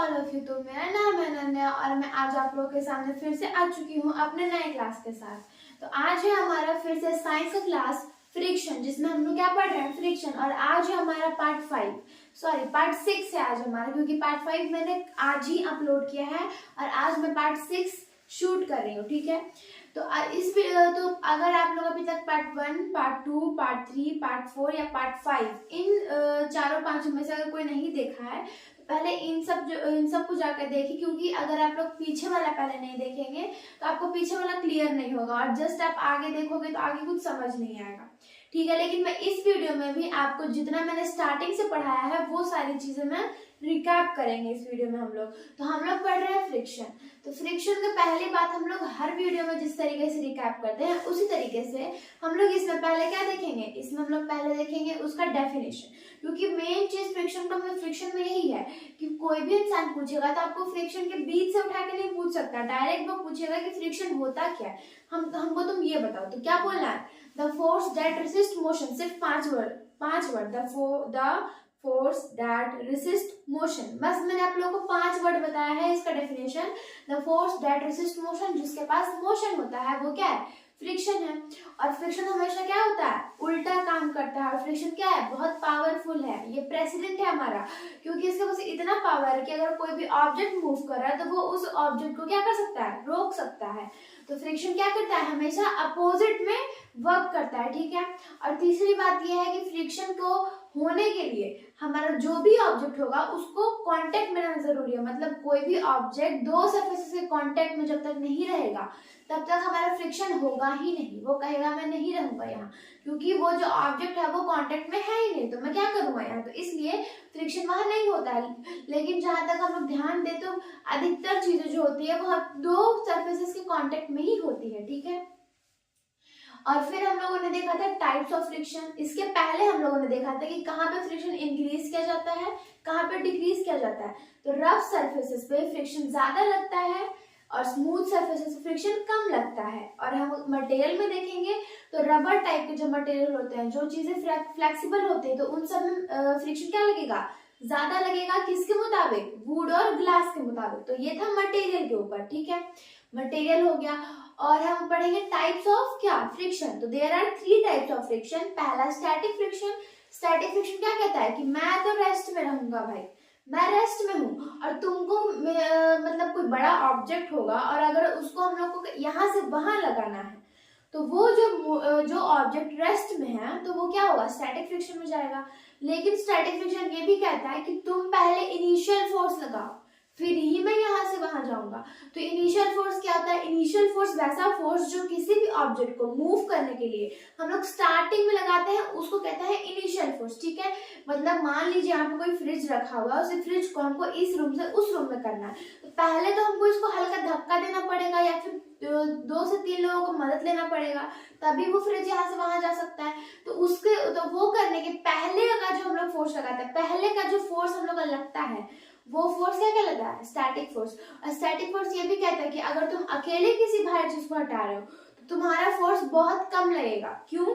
All of you. तो मेरा नाम है अनन्या और मैं आज आप लोगों के सामने फिर से आ चुकी हूँ अपने नए क्लास के साथ। तो आज है हमारा फिर से साइंस का क्लास फ्रिक्शन, जिसमें हम लोग क्या पढ़ रहे हैं, फ्रिक्शन। और आज है हमारा पार्ट 6 है आज हमारा, क्योंकि पार्ट 5 मैंने आज ही अपलोड किया है और आज मैं पार्ट 6 शूट कर रही हूँ। ठीक है, तो तो अगर आप लोग अभी तक पार्ट 1, पार्ट 2, पार्ट 3, पार्ट 4 या पार्ट 5 इन चारों पांचों में से अगर कोई नहीं देखा है तो पहले इन सब को जाकर देखिए, क्योंकि अगर आप लोग पीछे वाला पहले नहीं देखेंगे तो आपको पीछे वाला क्लियर नहीं होगा और जस्ट आप आगे देखोगे तो आगे कुछ समझ नहीं आएगा। ठीक है, लेकिन मैं इस वीडियो में भी आपको जितना मैंने स्टार्टिंग से पढ़ाया है वो सारी चीजें मैं रिकैप करेंगे इस वीडियो में हम लोग। तो हम लोग पढ़ रहे हैं फ्रिक्शन। तो फ्रिक्शन की पहली बात हम लोग हर वीडियो में जिस तरीके से रिकैप करते हैं उसी तरीके से हम लोग इसमें पहले क्या देखेंगे, इसमें हम लोग पहले देखेंगे उसका डेफिनेशन, क्योंकि मेन चीज फ्रिक्शन में यही है कि कोई भी इंसान पूछेगा तो आपको फ्रिक्शन के बीच से उठा के नहीं पूछ सकता, डायरेक्ट वो पूछेगा कि फ्रिक्शन होता क्या है, हमको तुम ये बताओ। तो क्या बोलना है, the force that resist motion, सिर्फ 5 word, the force that resist motion. बस मैंने आप लोगों को 5 वर्ड बताया है इसका definition. The force that resist motion, जिसके पास मोशन होता है वो क्या है, फ्रिक्शन है। और फ्रिक्शन हमेशा क्या होता है, उल्टा काम करता है। और फ्रिक्शन क्या है, बहुत पावरफुल है, ये प्रेसिडेंट है हमारा, क्योंकि इसके पास इतना पावर है कि अगर कोई भी ऑब्जेक्ट मूव कर रहा है तो वो उस ऑब्जेक्ट को क्या कर सकता है, रोक सकता है। तो फ्रिक्शन क्या करता है, हमेशा अपोजिट में वर्क करता है। ठीक है, और तीसरी बात यह है कि फ्रिक्शन को होने के लिए हमारा जो भी ऑब्जेक्ट होगा उसको कांटेक्ट में रहना जरूरी है। मतलब कोई भी ऑब्जेक्ट दो सरफेसेस के कांटेक्ट में जब तक नहीं रहेगा तब तक हमारा फ्रिक्शन होगा ही नहीं। वो कहेगा मैं नहीं रहूंगा यहाँ, क्योंकि वो जो ऑब्जेक्ट है वो कांटेक्ट में है ही नहीं, तो मैं क्या करूंगा यहाँ। तो इसलिए फ्रिक्शन वहां नहीं होता है। लेकिन जहां तक हम लोग ध्यान दें तो अधिकतर चीजें जो होती है वो दो सरफेसेस के कांटेक्ट में ही होती है। ठीक है, और फिर हम लोगों ने देखा था टाइप्स ऑफ फ्रिक्शन। इसके पहले हम लोगों ने देखा था कि कहाँ पे फ्रिक्शन इंक्रीज किया जाता है, कहाँ पे डिक्रीज किया जाता है। तो रफ सरफेसेस पे फ्रिक्शन ज्यादा लगता है और स्मूथ सरफेसेस पे फ्रिक्शन कम लगता है। और हम मटेरियल में देखेंगे तो रबर टाइप के जो मटेरियल होते हैं, जो चीजें फ्लेक्सिबल होते हैं, तो उन सब में फ्रिक्शन क्या लगेगा, ज्यादा लगेगा। किसके मुताबिक, वुड और ग्लास के मुताबिक। तो ये था मटेरियल के ऊपर। ठीक है, मटेरियल हो गया। और हम पढ़ेंगे टाइप्स ऑफ क्या, फ्रिक्शन। तो there are 3 types of friction. पहला स्टैटिक फ्रिक्शन। स्टैटिक फ्रिक्शन क्या कहता है कि मैं तो रेस्ट में रहूंगा भाई, मैं रेस्ट में हूँ, और तुमको मतलब कोई बड़ा ऑब्जेक्ट होगा और अगर उसको हम लोग को यहाँ से वहां लगाना है तो वो जो ऑब्जेक्ट रेस्ट में है तो वो क्या होगा, स्टैटिक फ्रिक्शन में जाएगा। लेकिन स्टैटिक फ्रिक्शन ये भी कहता है कि तुम पहले इनिशियल फोर्स लगाओ फिर ही मैं यहाँ से वहां जाऊंगा। तो इनिशियल फोर्स क्या होता है, इनिशियल फोर्स वैसा फोर्स जो किसी भी ऑब्जेक्ट को मूव करने के लिए हम लोग स्टार्टिंग में लगाते हैं उसको कहते हैं इनिशियल फोर्स। ठीक है, मतलब मान लीजिए यहाँ पे कोई फ्रिज रखा हुआ है, उस फ्रिज को हमको इस रूम से उस रूम में करना है, तो पहले तो हमको इसको हल्का धक्का देना पड़ेगा या फिर 2 से 3 लोगों को मदद लेना पड़ेगा, तभी वो फ्रिज यहाँ से वहां जा सकता है। तो वो करने के पहले का जो हम लोग फोर्स लगाते हैं, पहले का जो फोर्स हम लोग का लगता है वो फोर्स क्या कहलाता है, स्टैटिक फोर्स। और स्टैटिक फोर्स ये भी कहता है कि अगर तुम अकेले किसी भारी चीज को हटा रहे हो तो तुम्हारा फोर्स बहुत कम लगेगा। क्यों,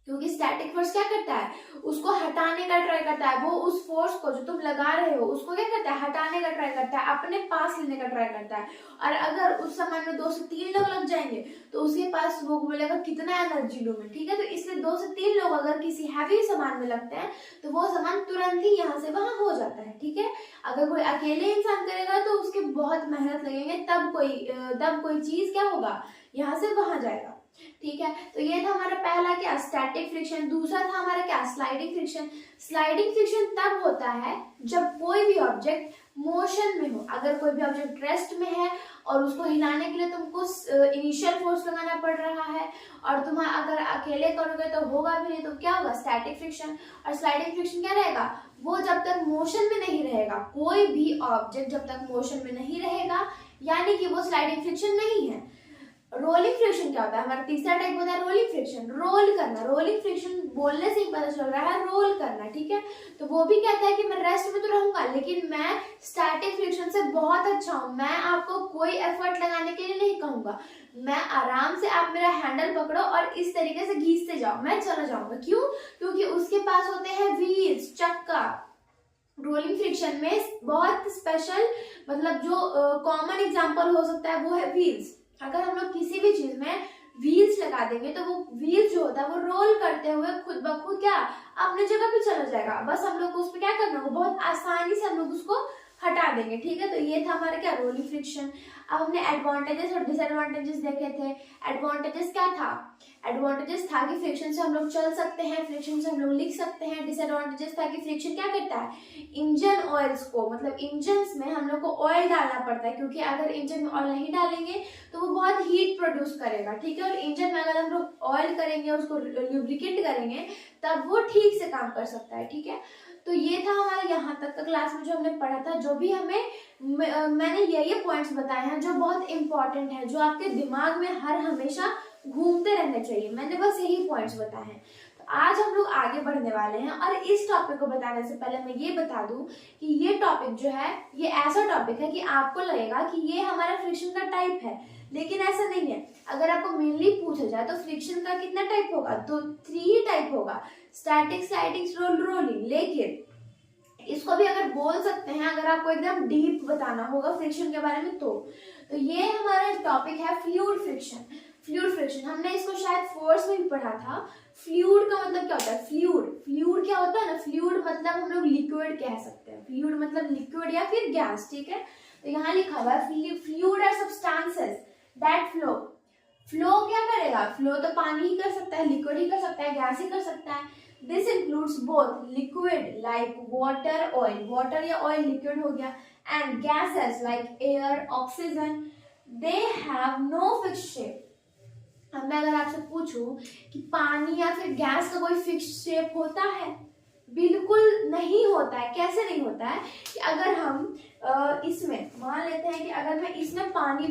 क्योंकि स्टैटिक फोर्स क्या करता है, उसको हटाने का ट्राई करता है। वो उस फोर्स को जो तुम लगा रहे हो उसको क्या करता है, हटाने का ट्राई करता है, अपने पास लेने का ट्राई करता है। और अगर उस सामान में 2 से 3 लोग लग जाएंगे तो उसके पास वो बोलेगा कितना एनर्जी लूं मैं। ठीक है, तो इसलिए 2 से 3 लोग अगर किसी हैवी सामान में लगते हैं तो वो सामान तुरंत ही यहाँ से वहां हो जाता है। ठीक है, अगर कोई अकेले इंसान करेगा तो उसके बहुत मेहनत लगेंगे, तब कोई चीज क्या होगा, यहाँ से वहां जाएगा। ठीक है, तो ये था हमारा पहला क्या, स्टैटिक फ्रिक्शन। दूसरा था हमारा क्या, स्लाइडिंग फ्रिक्शन। स्लाइडिंग फ्रिक्शन तब होता है जब कोई भी ऑब्जेक्ट मोशन में हो। अगर कोई भी ऑब्जेक्ट रेस्ट में है और उसको हिलाने के लिए तुमको इनिशियल फोर्स लगाना पड़ रहा है और तुम अगर अकेले करोगे तो होगा भी नहीं, तो क्या होगा, स्टैटिक फ्रिक्शन। और स्लाइडिंग फ्रिक्शन क्या रहेगा, वो जब तक मोशन में नहीं रहेगा, कोई भी ऑब्जेक्ट जब तक मोशन में नहीं रहेगा यानी कि वो स्लाइडिंग फ्रिक्शन नहीं है। रोलिंग फ्रिक्शन क्या होता है, हमारा तीसरा टाइप होता है रोलिंग फ्रिक्शन, रोल करना। रोलिंग फ्रिक्शन बोलने से ही पता चल रहा है रोल करना। ठीक है, तो वो भी कहता है कि मैं रेस्ट में तो रहूंगा लेकिन मैं स्टैटिक फ्रिक्शन से बहुत अच्छा हूं, मैं आपको कोई एफर्ट लगाने के लिए नहीं कहूंगा, मैं आराम से आप मेरा हैंडल पकड़ो और इस तरीके से घींचते जाओ, मैं चला जाऊंगा। क्यों, क्योंकि उसके पास होते हैं व्हील्स, चक्का। रोलिंग फ्रिक्शन में बहुत स्पेशल मतलब जो कॉमन एग्जांपल हो सकता है वो है व्हील्स। अगर हम लोग किसी भी चीज में व्हील्स लगा देंगे तो वो व्हील्स जो होता है वो रोल करते हुए खुद ब खुद क्या अपने जगह पे चला जाएगा। बस हम लोग को उस पर क्या करना होगा, बहुत आसानी से हम लोग उसको हटा देंगे। ठीक है, तो ये था हमारा क्या रोलिंग फ्रिक्शन। अब हमने एडवांटेजेस और डिसएडवांटेजेस देखे थे। एडवांटेजेस क्या था, एडवांटेजेस था कि फ्रिक्शन से हम लोग चल सकते हैं, फ्रिक्शन से हम लोग लिख सकते हैं। डिसएडवांटेजेस था कि फ्रिक्शन क्या करता है, इंजन ऑयल्स को मतलब इंजन में हम लोग को ऑयल डालना पड़ता है, क्योंकि अगर इंजन में ऑयल नहीं डालेंगे तो वो बहुत हीट प्रोड्यूस करेगा। ठीक है, और इंजन में अगर हम लोग ऑयल करेंगे, उसको लुब्रिकेट करेंगे, तब वो ठीक से काम कर सकता है। ठीक है, तो ये था हमारा यहाँ तक का क्लास में जो हमने पढ़ा था। जो भी हमें मैंने ये पॉइंट्स बताए हैं जो बहुत इंपॉर्टेंट है, जो आपके दिमाग में हर हमेशा घूमते रहने चाहिए। मैंने बस यही पॉइंट्स बताए हैं। तो आज हम लोग आगे बढ़ने वाले हैं, और इस टॉपिक को बताने से पहले मैं ये बता दूं कि ये टॉपिक जो है ये ऐसा टॉपिक है कि आपको लगेगा कि ये हमारा फ्रिक्शन का टाइप है, लेकिन ऐसा नहीं है। अगर आपको मेनली पूछा जाए तो फ्रिक्शन का कितना टाइप होगा, तो 3 टाइप होगा, स्टैटिक, स्लाइडिंग, रोलिंग। लेकिन इसको भी अगर बोल सकते हैं, अगर आपको एकदम डीप बताना होगा फ्रिक्शन के बारे में तो ये हमारा टॉपिक है फ्लूइड फ्रिक्शन। फ्लूइड फ्रिक्शन हमने इसको शायद फोर्स में भी पढ़ा था। फ्लूइड का मतलब क्या होता है, फ्लूइड क्या होता है ना, फ्लूइड मतलब हम लोग लिक्विड कह सकते हैं। फ्लूइड मतलब लिक्विड या फिर गैस। ठीक है, तो यहाँ लिखा हुआ है fluid are substances that flow. Flow क्या करेगा, फ्लो तो पानी ही कर सकता है, लिक्विड ही कर सकता है, गैस ही कर सकता है। This includes both liquid like water, oil, water या ऑयल लिक्विड हो गया, and gases like air, oxygen. They have no fixed shape. अब मैं अगर आपसे पूछूं कि पानी या फिर गैस का कोई फिक्स्ड शेप होता है, बिल्कुल नहीं होता है। कैसे नहीं होता है कि अगर हम इसमें मान लेते हैं कि अगर मैं इसमें पानी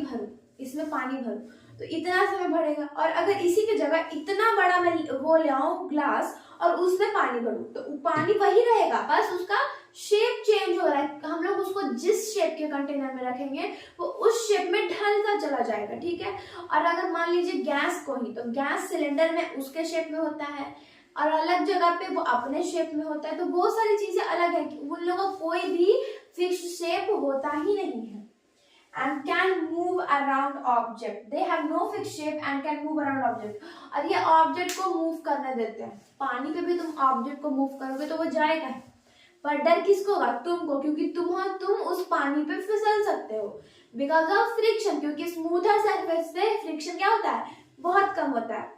भरूं तो इतना समय भरेगा, और अगर इसी की जगह इतना बड़ा मैं वो ले आऊं ग्लास और उसमें पानी भरूं तो पानी वही रहेगा, बस उसका शेप चेंज हो रहा है। हम लोग उसको जिस शेप के कंटेनर में रखेंगे वो उस शेप में ढलता चला जाएगा। ठीक है, और अगर मान लीजिए गैस को ही, तो गैस सिलेंडर में उसके शेप में होता है और अलग जगह पे वो अपने शेप में होता है। तो बहुत सारी चीजें अलग है, उन लोगों का कोई भी फिक्स्ड शेप होता ही नहीं है। and can move around object. They have no fixed shape and can move around object. और ये ऑब्जेक्ट को मूव करने देते हैं। पानी पे भी तुम ऑब्जेक्ट को मूव करोगे तो वो जाएगा, पर डर किसको होगा, तुमको, क्योंकि तुम उस पानी पे फिसल सकते हो बिकॉज ऑफ फ्रिक्शन। क्योंकि स्मूथर सरफेस पे फ्रिक्शन क्या होता है, बहुत कम होता है।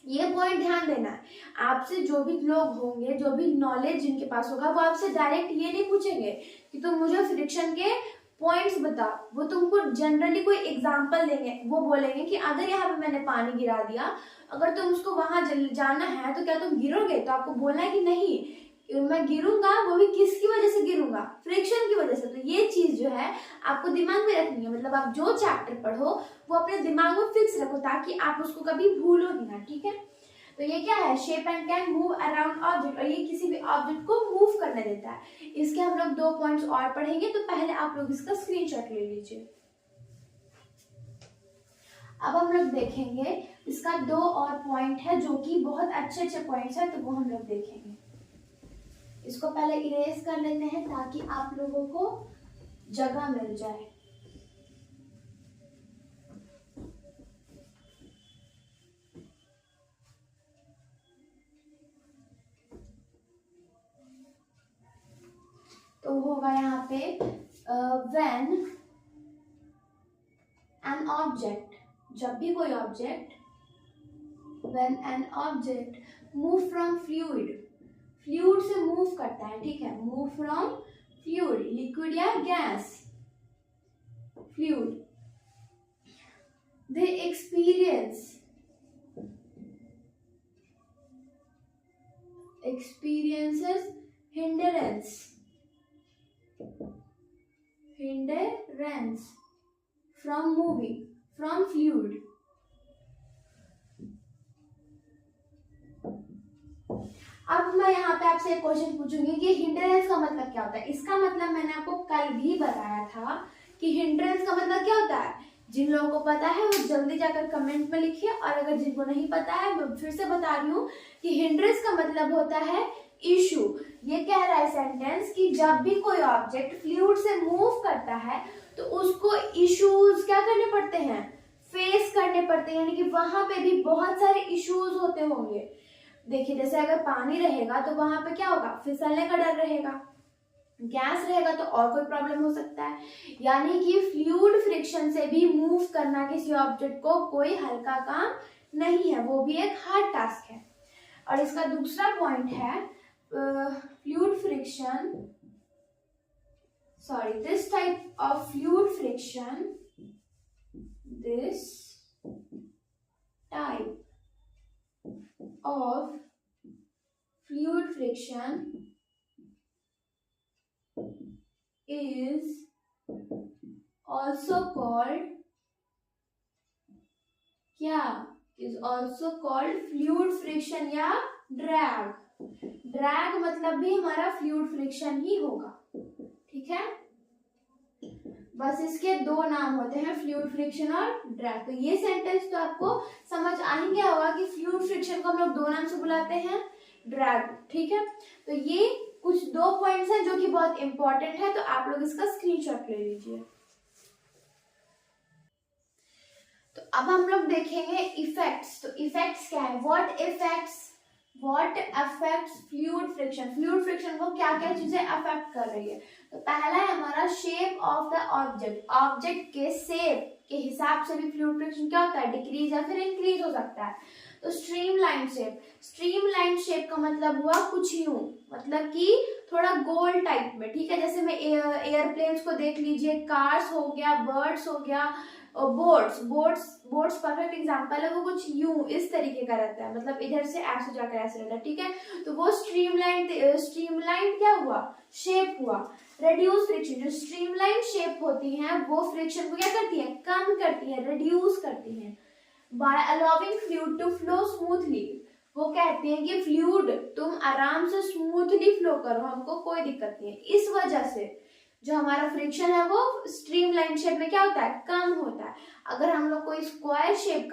ये पॉइंट ध्यान देना है। आपसे जो भी लोग होंगे, जो भी नॉलेज जिनके पास होगा, वो आपसे डायरेक्ट ये नहीं पूछेंगे कि तुम मुझे फ्रिक्शन के पॉइंट्स बता। वो तुमको जनरली कोई एग्जांपल देंगे। वो बोलेंगे कि अगर यहाँ पे मैंने पानी गिरा दिया, अगर तुम उसको वहां जाना है तो क्या तुम गिरोगे, तो आपको बोलना है कि नहीं, मैं गिरूंगा, वो भी किसकी वजह से गिरूंगा, फ्रिक्शन की वजह से। तो ये चीज जो है आपको दिमाग में रखनी है। मतलब आप जो चैप्टर पढ़ो वो अपने दिमाग में फिक्स रखो, ताकि आप उसको कभी भूलो ही ना। ठीक है, तो ये क्या है, shape and can move around object, और ये किसी भी ऑब्जेक्ट को मूव करने देता है। इसके हम लोग 2 पॉइंट्स और पढ़ेंगे, तो पहले आप लोग इसका स्क्रीनशॉट ले लीजिए। अब हम लोग देखेंगे इसका 2 और पॉइंट है जो कि बहुत अच्छे पॉइंट्स है, तो वो हम लोग देखेंगे। इसको पहले इरेज कर लेते हैं ताकि आप लोगों को जगह मिल जाए। तो होगा यहाँ पे व्हेन एन ऑब्जेक्ट, जब भी कोई object, when an object move from fluid, fluid से मूव करता है। ठीक है, मूव फ्रॉम फ्लूइड, लिक्विड या gas, fluid, they experiences hindrance from moving from fluid। अब मैं यहाँ पे आपसे एक क्वेश्चन पूछूंगी कि हिंड्रेंस का मतलब क्या होता है। इसका मतलब मैंने आपको कल भी बताया था कि हिंड्रेंस का मतलब क्या होता है। जिन लोगों को पता है वो जल्दी जाकर कमेंट में लिखिए, और अगर जिनको नहीं पता है मैं फिर से बता रही हूँ कि हिंड्रेंस का मतलब होता है इशू। ये कह रहा है सेंटेंस कि जब भी कोई ऑब्जेक्ट फ्लूइड से मूव करता है तो उसको इश्यूज क्या करने पड़ते हैं, फेस करने पड़ते हैं, यानी कि वहां पे भी बहुत सारे इश्यूज होते होंगे। देखिए जैसे अगर पानी रहेगा तो वहां पे क्या होगा, फिसलने का डर रहेगा, गैस रहेगा तो और कोई प्रॉब्लम हो सकता है। यानी कि फ्लूइड फ्रिक्शन से भी मूव करना किसी ऑब्जेक्ट को कोई हल्का काम नहीं है, वो भी एक हार्ड टास्क है। और इसका दूसरा पॉइंट है fluid friction, sorry this type of fluid friction, this type of fluid friction is also called क्या, is also called fluid friction या drag। drag मतलब भी हमारा fluid friction ही होगा, ठीक है। बस इसके दो नाम होते हैं, फ्लूइड फ्रिक्शन और ड्रैग। तो ये सेंटेंस तो आपको समझ आ ही गया होगा कि फ्लूइड फ्रिक्शन को हम लोग दो नाम से बुलाते हैं, ड्रैग, ठीक है। तो ये कुछ दो पॉइंट्स हैं जो कि बहुत इंपॉर्टेंट है, तो आप लोग इसका स्क्रीनशॉट ले लीजिए। तो अब हम लोग देखेंगे इफेक्ट्स। तो इफेक्ट्स क्या है, what affects fluid friction, fluid friction को क्या क्या चीजें अफेक्ट कर रही है। तो पहला है हमारा shape of the object, object के शेप के हिसाब से भी फ्लूइड फ्रिक्शन क्या होता है, डिक्रीज या फिर इंक्रीज हो सकता है। तो स्ट्रीमलाइन शेप, स्ट्रीमलाइन शेप का मतलब हुआ कुछ यूं, मतलब कि थोड़ा गोल टाइप में, ठीक है। जैसे में एयरप्लेन्स को देख लीजिए, कार्स हो गया, बर्ड्स हो गया, बोट्स परफेक्ट एग्जांपल है। वो कुछ यूं इस तरीके का रहता है, मतलब इधर से ऐसे जाकर ऐसे रहता है, ठीक है। तो वो स्ट्रीमलाइन क्या हुआ, शेप हुआ। रेड्यूस फ्रिक्शन, जो स्ट्रीमलाइन शेप होती हैं वो फ्रिक्शन को क्या करती है, कम करती है, रिड्यूस करती है। By allowing fluid to flow smoothly, वो कहते हैं कि फ्लूइड तुम आराम से स्मूथली फ्लो करो, हमको कोई दिक्कत नहीं है। इस वजह से जो हमारा फ्रिक्शन है वो स्ट्रीमलाइन शेप में क्या होता है, कम होता है। अगर हम लोग कोई स्क्वायर शेप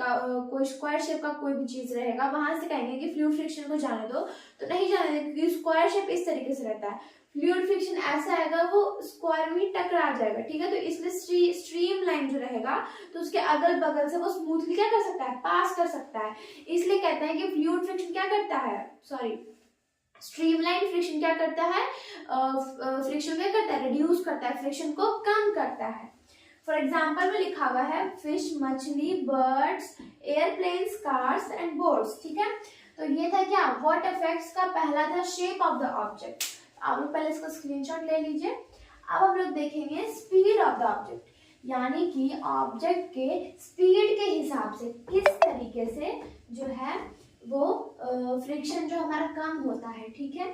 का कोई भी चीज रहेगा, वहां से कहेंगे कि फ्लूइड फ्रिक्शन को जाने दो, तो नहीं जाने देंगे, क्योंकि स्क्वायर शेप इस तरीके से रहता है। फ्लूइड फ्रिक्शन ऐसा आएगा वो स्क्वायर में टकरा जाएगा, ठीक है। तो इसलिए स्ट्रीमलाइन जो रहेगा तो उसके अगल बगल से वो स्मूथली क्या कर सकता है, पास कर सकता है। इसलिए कहते हैं कि फ्लूइड फ्रिक्शन क्या करता है, सॉरी स्ट्रीमलाइन फ्रिक्शन क्या करता है, फ्रिक्शन क्या करता है, रिड्यूस करता है, फ्रिक्शन को कम करता है। फॉर एग्जाम्पल में लिखा हुआ है फिश, मछली, birds, airplanes, cars and boats, ठीक है। तो ये था क्या, व्हाट इफेक्ट्स का पहला था शेप ऑफ द ऑब्जेक्ट। आप लोग पहले इसको स्क्रीनशॉट ले लीजिए। अब हम लोग देखेंगे स्पीड ऑफ द ऑब्जेक्ट, यानी कि ऑब्जेक्ट के स्पीड के हिसाब से किस तरीके से जो है वो फ्रिक्शन जो हमारा कम होता है, ठीक है।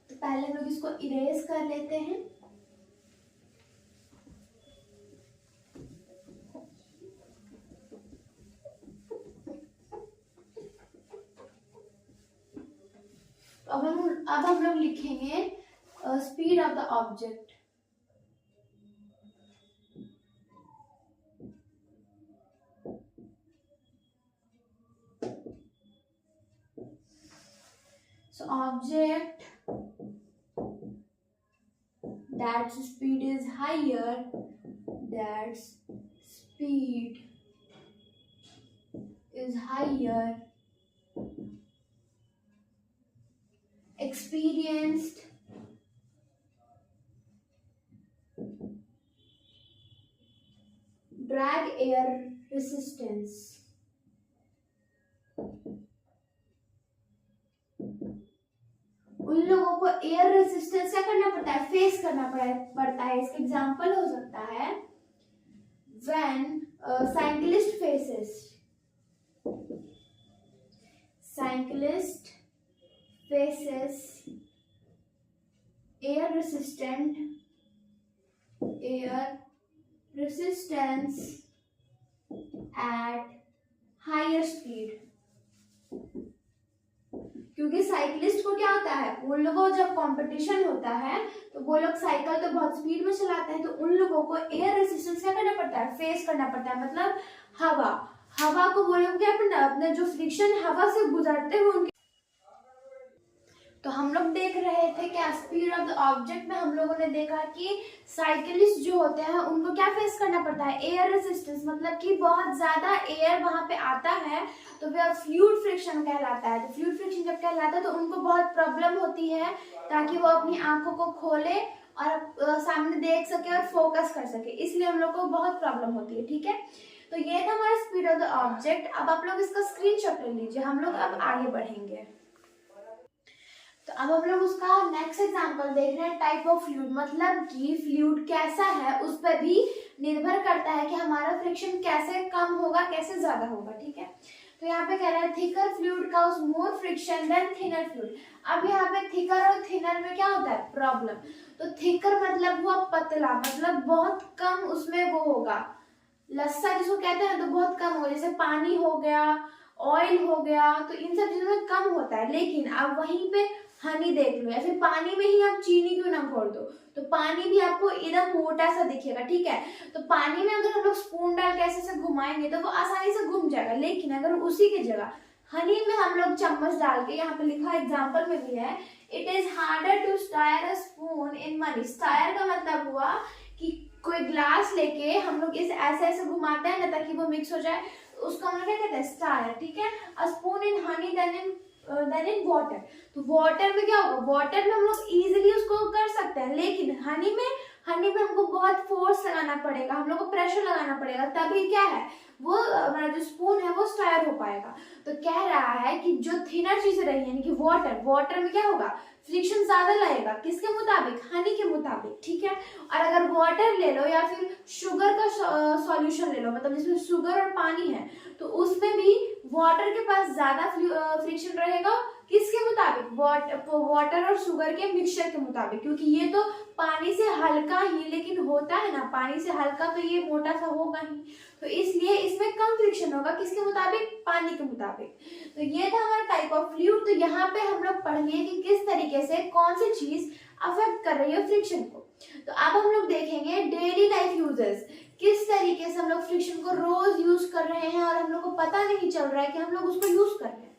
तो पहले हम लोग इसको इरेज कर लेते हैं। अब हम लोग लिखेंगे speed of the object. So object that speed is higher, that speed is higher, experienced drag air resistance, उन लोगों को एयर रेजिस्टेंस क्या करना पड़ता है, फेस करना पड़ता है। इसका एग्जांपल हो सकता है when cyclist faces air resistance at higher speed। क्योंकि साइकिलिस्ट को क्या होता है, उन लोगों को जब कंपटीशन होता है तो वो लोग साइकिल तो बहुत स्पीड में चलाते हैं, तो उन लोगों को एयर रेजिस्टेंस क्या करना पड़ता है, फेस करना पड़ता है। मतलब हवा को वो लोग क्या करना, अपने जो फ्रिक्शन हवा से गुजरते हुए उनके तो हम लोग देख रहे थे क्या स्पीड ऑफ द ऑब्जेक्ट में हम लोगों ने देखा कि साइकिलिस्ट जो होते हैं उनको क्या फेस करना पड़ता है, एयर रेजिस्टेंस, मतलब कि बहुत ज्यादा एयर वहां पे आता है तो वह फ्लूइड फ्रिक्शन कहलाता है। तो फ्लूइड फ्रिक्शन जब कहलाता है तो उनको बहुत प्रॉब्लम होती है ताकि वो अपनी आंखों को खोले और सामने देख सके और फोकस कर सके, इसलिए हम लोग को बहुत प्रॉब्लम होती है। ठीक है, तो ये था हमारा स्पीड ऑफ द ऑब्जेक्ट। अब आप लोग इसका स्क्रीनशॉट ले लीजिए, हम लोग अब आगे बढ़ेंगे। तो अब हम लोग उसका नेक्स्ट एग्जांपल देख रहे हैं, टाइप ऑफ फ्लूइड, मतलब कि फ्लूइड कैसा है उस पर भी निर्भर करता है कि हमारा फ्रिक्शन कैसे कम होगा कैसे ज्यादा होगा। ठीक है, तो यहाँ पे कह रहा है thicker fluid causes more friction than thinner fluid. अब यहाँ पे थिकर और थिनर में क्या होता है, प्रॉब्लम। तो थिकर मतलब हुआ पतला, मतलब बहुत कम उसमें वो होगा, लस्सा जिसको कहते हैं, तो बहुत कम होगा, जैसे पानी हो गया, ऑयल हो गया, तो इन सब चीजों में कम होता है। लेकिन अब वहीं पे हनी देख लो या फिर पानी में ही आप चीनी क्यों ना घोल दो, तो पानी भी आपको एकदम मोटा सा दिखेगा। ठीक है, तो पानी में अगर हम लोग स्पून डाल के ऐसे घुमाएंगे तो वो आसानी से घूम जाएगा। लेकिन अगर उसी की जगह हनी में हम लोग चम्मच डाल के, यहाँ पे लिखा एग्जाम्पल में भी है, it is harder to stir a spoon in money. Stir का मतलब हुआ कि कोई ग्लास लेके हम लोग इसे ऐसे ऐसे घुमाते हैं ना ताकि वो मिक्स हो जाए, उसको हम लोग क्या कहते हैं, स्टायर। ठीक है, a spoon in honey than in water. तो वाटर में क्या होगा, वाटर में हम लोग इजीली उसको कर सकते हैं, लेकिन हनी में हमको बहुत फोर्स लगाना पड़ेगा, हम लोग को प्रेशर लगाना पड़ेगा, तभी क्या है वो हमारा जो स्पून है वो स्टायर हो पाएगा। तो कह रहा है कि जो थिनर चीज रही यानी कि वाटर में क्या होगा, फ्रिक्शन ज्यादा लगेगा, किसके मुताबिक, हनी के मुताबिक। ठीक है, और अगर वाटर ले लो या फिर शुगर का सॉल्यूशन ले लो, मतलब जिसमें शुगर और पानी है, तो उसमें भी वाटर के पास ज्यादा फ्रिक्शन रहेगा, किसके मुताबिक, वाटर और शुगर के मिक्सचर के मुताबिक, क्योंकि ये तो पानी से हल्का ही लेकिन होता है ना, पानी से हल्का तो ये मोटा सा होगा ही, तो इसलिए इसमें कम फ्रिक्शन होगा, किसके मुताबिक, पानी के मुताबिक। तो ये था हमारा टाइप ऑफ फ्लूइड। तो यहाँ पे हम लोग पढ़ लिए कि किस तरीके से कौन सी चीज अफेक्ट कर रही है फ्रिक्शन को। तो अब हम लोग देखेंगे डेली लाइफ यूजेस, किस तरीके से हम लोग फ्रिक्शन को रोज यूज कर रहे हैं और हम लोग को पता नहीं चल रहा है कि हम लोग उसको यूज कर रहे हैं,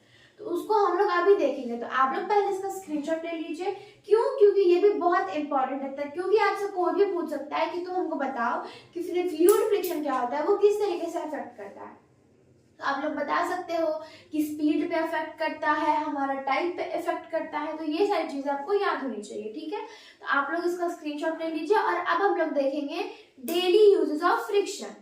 तो उसको हम लोग अभी देखेंगे। तो आप लोग पहले इसका स्क्रीनशॉट ले लीजिए, क्यों, क्योंकि ये भी बहुत इंपॉर्टेंट है, क्योंकि आपसे कोई भी पूछ सकता है कि तुम हमको बताओ कि फ्लूइड फ्रिक्शन क्या होता है, वो किस तरीके से अफेक्ट करता है। तो आप लोग बता सकते हो कि स्पीड पे अफेक्ट करता है, हमारा टाइप पे इफेक्ट करता है, तो ये सारी चीजें आपको याद होनी चाहिए। ठीक है, तो आप लोग इसका स्क्रीनशॉट ले लीजिए और अब हम लोग देखेंगे डेली यूजेस ऑफ फ्रिक्शन।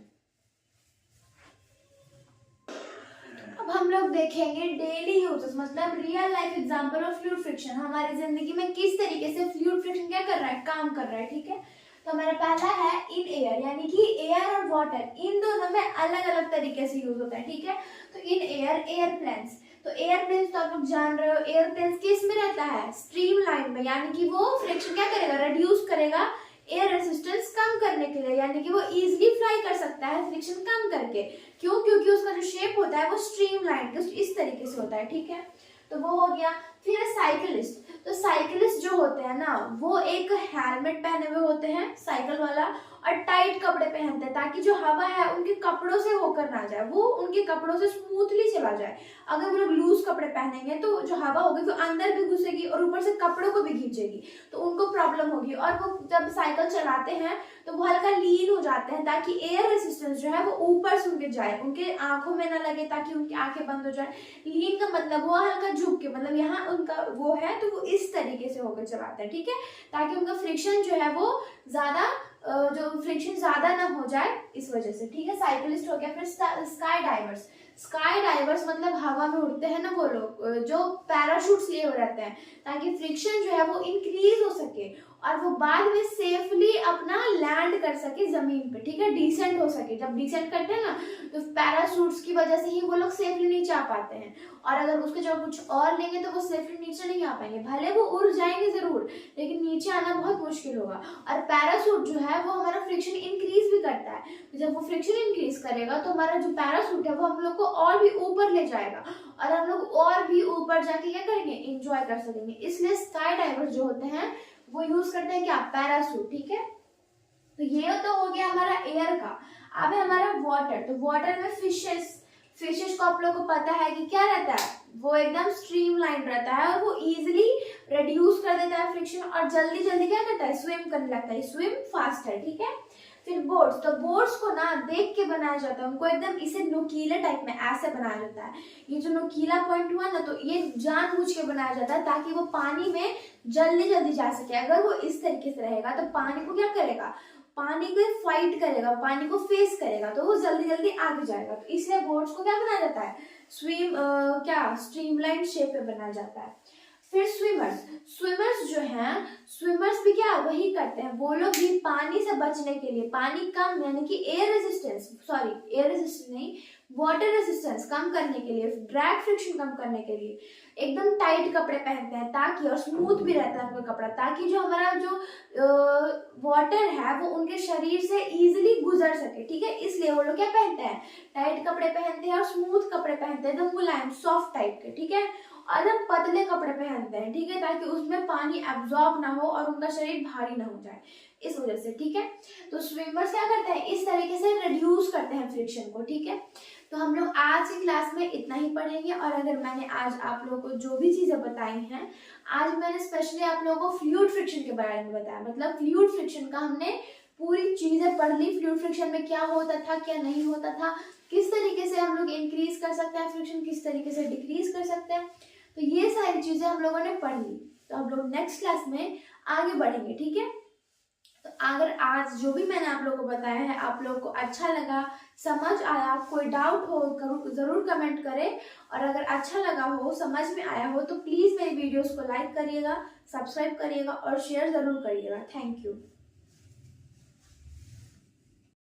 अब हम लोग देखेंगे डेली यूजेस, मतलब real life example of fluid friction, हमारी जिंदगी में किस तरीके से फ्लूइड फ्रिक्शन क्या कर रहा है, काम कर रहा है। ठीक है, तो हमारा पहला है इन एयर, यानी कि एयर और वाटर इन दोनों में अलग अलग तरीके से यूज होता है। ठीक है, तो इन एयर, एयरप्लेन्स, तो एयरप्लेन्स तो आप लोग जान रहे हो, एयरप्लेन्स किस में रहता है, स्ट्रीम लाइन में, यानी कि वो फ्रिक्शन क्या करेगा, रिड्यूस करेगा एयर रेजिस्टेंस कम करने के लिए, यानी कि वो इजीली फ्लाई कर सकता है फ्रिक्शन कम करके। क्यों, क्योंकि उसका जो शेप होता है वो स्ट्रीम लाइन इस तरीके से होता है। ठीक है, तो वो हो गया। फिर साइकिलिस्ट, तो साइकिलिस्ट जो होते हैं ना वो एक हेलमेट पहने हुए होते हैं साइकिल वाला, और टाइट कपड़े पहनते हैं ताकि जो हवा है उनके कपड़ों से होकर ना जाए, वो उनके कपड़ों से स्मूथली चला जाए। अगर वो लोग लूज कपड़े पहनेंगे तो जो हवा होगी वो अंदर भी घुसेगी और ऊपर से कपड़ों को भी खींचेगी, तो उनको प्रॉब्लम होगी। और वो जब साइकिल चलाते हैं तो वो हल्का लीन हो जाते हैं ताकि एयर रेजिस्टेंस जो है वो ऊपर से उनके जाए, उनके आंखों में ना लगे, ताकि उनकी आंखें बंद हो जाए। लीन का मतलब वो हल्का झुक के, मतलब यहाँ उनका वो है तो वो इस तरीके से होकर चलाते हैं। ठीक है, ताकि उनका फ्रिक्शन जो है वो ज्यादा, जो फ्रिक्शन ज्यादा ना हो जाए इस वजह से। ठीक है, साइकिलिस्ट हो गया। फिर स्काई डाइवर्स, स्काई डाइवर्स मतलब हवा में उड़ते हैं ना वो लोग, जो पैराशूट्स लिए हुए रहते हैं ताकि फ्रिक्शन जो है वो इंक्रीज हो सके और वो बाद में सेफली अपना लैंड कर सके जमीन पे। ठीक है, डिसेंट हो सके। जब डिसेंट करते हैं ना तो पैराशूट्स की वजह से ही वो लोग सेफली नीचे आ पाते हैं, और अगर उसके जगह कुछ और लेंगे तो वो सेफली नीचे नहीं आ पाएंगे। भले वो उड़ जाएंगे जरूर, लेकिन नीचे आना बहुत मुश्किल होगा। और पैराशूट जो है वो हमारा फ्रिक्शन इंक्रीज भी करता है, तो जब वो फ्रिक्शन इंक्रीज करेगा तो हमारा जो पैराशूट है वो हम लोग को और भी ऊपर ले जाएगा, और हम लोग और भी ऊपर जाके क्या करेंगे, एंजॉय कर सकेंगे। इसलिए स्काई डाइवर्स जो होते हैं वो यूज करते हैं क्या, पैराशूट। ठीक है, तो ये तो हो गया हमारा एयर का। अब है हमारा वाटर, तो वाटर में फिशेस को आप लोग को पता है कि क्या रहता है, वो एकदम स्ट्रीमलाइन रहता है और वो इजीली रिड्यूस कर देता है फ्रिक्शन और जल्दी जल्दी क्या करता है, स्विम करने लगता है, स्विम फास्टर, ठीक है। फिर बोर्ड्स, तो बोर्ड्स को ना देख के बनाया जाता है, उनको एकदम इसे नुकीले टाइप में ऐसे बनाया जाता है। ये जो नुकीला पॉइंट हुआ ना, तो ये जानबूझ के बनाया जाता है ताकि वो पानी में जल्दी जल्दी जा सके। अगर वो इस तरीके से रहेगा तो पानी को क्या करेगा, पानी को फाइट करेगा, पानी को फेस करेगा, तो वो जल्दी जल्दी आगे जाएगा। तो इसलिए बोर्ड्स को क्या बनाया जाता है, क्या स्ट्रीमलाइन शेप में बनाया जाता है। फिर स्विमर्स, स्विमर्स जो हैं, स्विमर्स भी क्या वही करते हैं, वो लोग भी पानी से बचने के लिए, पानी कम यानी कि एयर रेजिस्टेंस नहीं, वाटर रेजिस्टेंस कम करने के लिए, ड्रैग फ्रिक्शन कम करने के लिए एकदम टाइट कपड़े पहनते हैं, ताकि, और स्मूथ भी रहता है उनका कपड़ा, ताकि जो हमारा जो वाटर है वो उनके शरीर से इजीली गुजर सके, ठीक है। इसलिए वो लोग क्या पहनते हैं, टाइट कपड़े पहनते हैं और स्मूथ कपड़े पहनते हैं, एकदम मुलायम सॉफ्ट टाइप के, ठीक है। और हम पतले कपड़े पहनते हैं, ठीक है, ताकि उसमें पानी एब्जॉर्ब ना हो और उनका शरीर भारी ना हो जाए, इस वजह से, ठीक है। तो स्विमर्स क्या करते हैं, इस तरीके से रिड्यूस करते हैं फ्रिक्शन को, ठीक है। तो हम लोग आज की क्लास में इतना ही पढ़ेंगे। और अगर मैंने आज आप लोगों को जो भी चीजें बताई हैं, आज मैंने स्पेशली आप लोगों को फ्लूइड फ्रिक्शन के बारे में बताया, मतलब फ्लूइड फ्रिक्शन का हमने पूरी चीजें पढ़ ली, फ्लूइड फ्रिक्शन में क्या होता था, क्या नहीं होता था, किस तरीके से हम लोग इंक्रीज कर सकते हैं फ्रिक्शन, किस तरीके से डिक्रीज कर सकते हैं। तो ये सारी चीजें हम लोगों ने पढ़ ली। तो हम लोग नेक्स्ट क्लास में आगे बढ़ेंगे, ठीक है। तो अगर आज जो भी मैंने आप लोगों को बताया है आप लोगों को अच्छा लगा, समझ आया, कोई डाउट हो जरूर कमेंट करें। और अगर अच्छा लगा हो, समझ में आया हो, तो प्लीज मेरी वीडियोस को लाइक करिएगा, सब्सक्राइब करिएगा और शेयर जरूर करिएगा। Thank you.